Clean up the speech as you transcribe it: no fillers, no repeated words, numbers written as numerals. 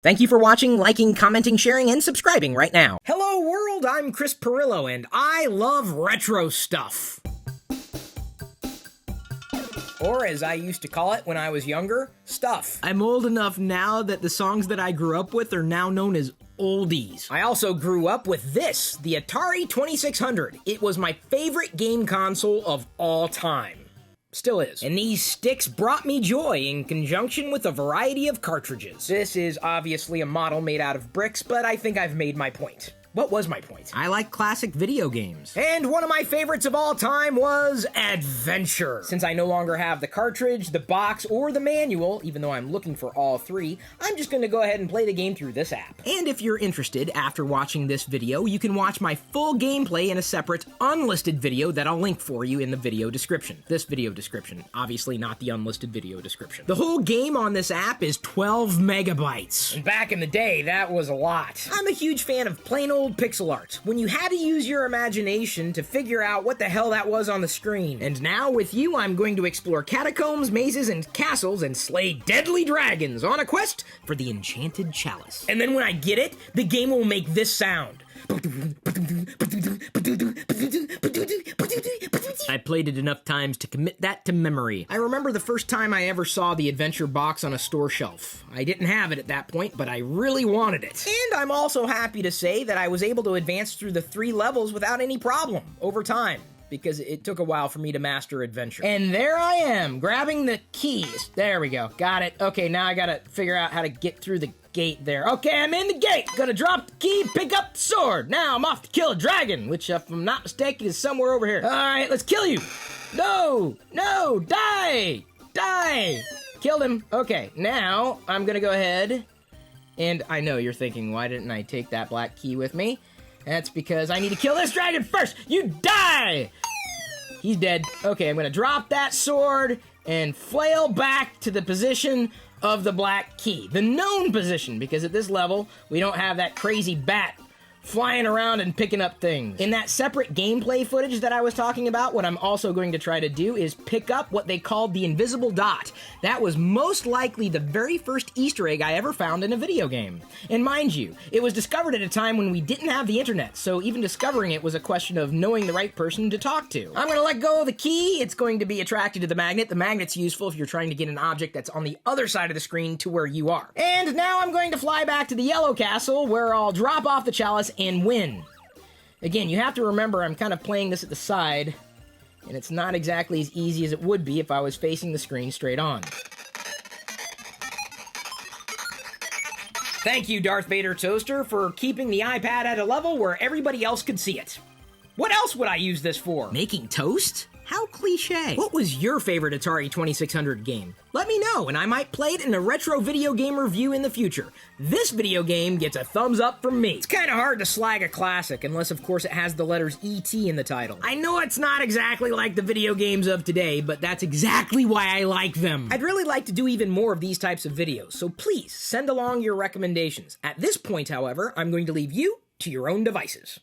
Thank you for watching, liking, commenting, sharing, and subscribing right now. Hello world, I'm Chris Pirillo, and I love retro stuff. Or as I used to call it when I was younger, stuff. I'm old enough now that the songs that I grew up with are now known as oldies. I also grew up with this, the Atari 2600. It was my favorite game console of all time. Still is. And these sticks brought me joy in conjunction with a variety of cartridges. This is obviously a model made out of bricks, but I think I've made my point. What was my point? I like classic video games. And one of my favorites of all time was Adventure. Since I no longer have the cartridge, the box, or the manual, even though I'm looking for all three, I'm just gonna go ahead and play the game through this app. And if you're interested, after watching this video, you can watch my full gameplay in a separate, unlisted video that I'll link for you in the video description. This video description, obviously not the unlisted video description. The whole game on this app is 12 megabytes. And back in the day, that was a lot. I'm a huge fan of plain old pixel art, when you had to use your imagination to figure out what the hell that was on the screen. And now with you, I'm going to explore catacombs, mazes, and castles and slay deadly dragons on a quest for the enchanted chalice. And then when I get it, the game will make this sound. I played it enough times to commit that to memory. I remember the first time I ever saw the Adventure box on a store shelf. I didn't have it at that point, but I really wanted it. And I'm also happy to say that I was able to advance through the 3 levels without any problem over time, because it took a while for me to master Adventure. And there I am, grabbing the keys. There we go, got it. Okay, now I gotta figure out how to get through the gate there. Okay, I'm in the gate. Gonna drop the key, pick up the sword. Now I'm off to kill a dragon, which if I'm not mistaken is somewhere over here. All right, let's kill you. No, die. Killed him. Okay, now I'm gonna go ahead, and I know you're thinking, why didn't I take that black key with me? That's because I need to kill this dragon first. You die. He's dead. Okay, I'm gonna drop that sword and flail back to the position of the black key. The known position, because at this level, we don't have that crazy bat flying around and picking up things. In that separate gameplay footage that I was talking about, what I'm also going to try to do is pick up what they called the invisible dot. That was most likely the very first Easter egg I ever found in a video game. And mind you, it was discovered at a time when we didn't have the internet, so even discovering it was a question of knowing the right person to talk to. I'm gonna let go of the key. It's going to be attracted to the magnet. The magnet's useful if you're trying to get an object that's on the other side of the screen to where you are. And now I'm going to fly back to the yellow castle, where I'll drop off the chalice and win. Again, you have to remember I'm kind of playing this at the side, and it's not exactly as easy as it would be if I was facing the screen straight on. Thank you, Darth Vader Toaster, for keeping the iPad at a level where everybody else could see it. What else would I use this for? Making toast? How cliche. What was your favorite Atari 2600 game? Let me know, and I might play it in a retro video game review in the future. This video game gets a thumbs up from me. It's kind of hard to slag a classic, unless of course it has the letters E.T. in the title. I know it's not exactly like the video games of today, but that's exactly why I like them. I'd really like to do even more of these types of videos, so please send along your recommendations. At this point, however, I'm going to leave you to your own devices.